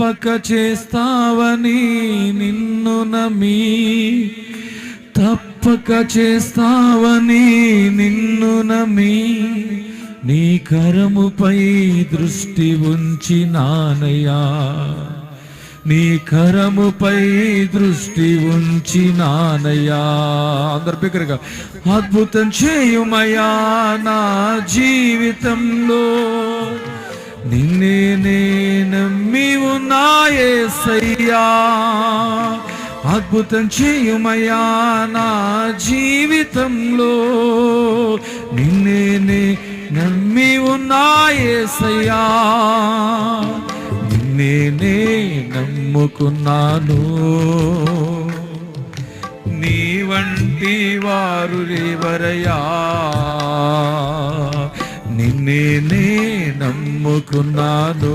తప్పక చేస్తావని నిన్ను నమ్మి, తప్పక చేస్తావని నిన్ను నమ్మి, నీ కరముపై దృష్టి ఉంచినానయ్యా, నీ కరముపై దృష్టి ఉంచినానయ్యా. అందరు బిగ్గరగా అద్భుతం చేయుమయ్యా నా జీవితంలో, నిన్నే నే నమ్మి ఉన్నా యేసయ్యా. అద్భుతం చేయుమయ్యా నా జీవితంలో, నిన్నే నే నమ్మి ఉన్నా యేసయ్యా. నిన్నే నమ్ముకున్నాను, నీ వంటి వారు రేవరయ్యా. నిన్నే నమ్ముకున్నాను.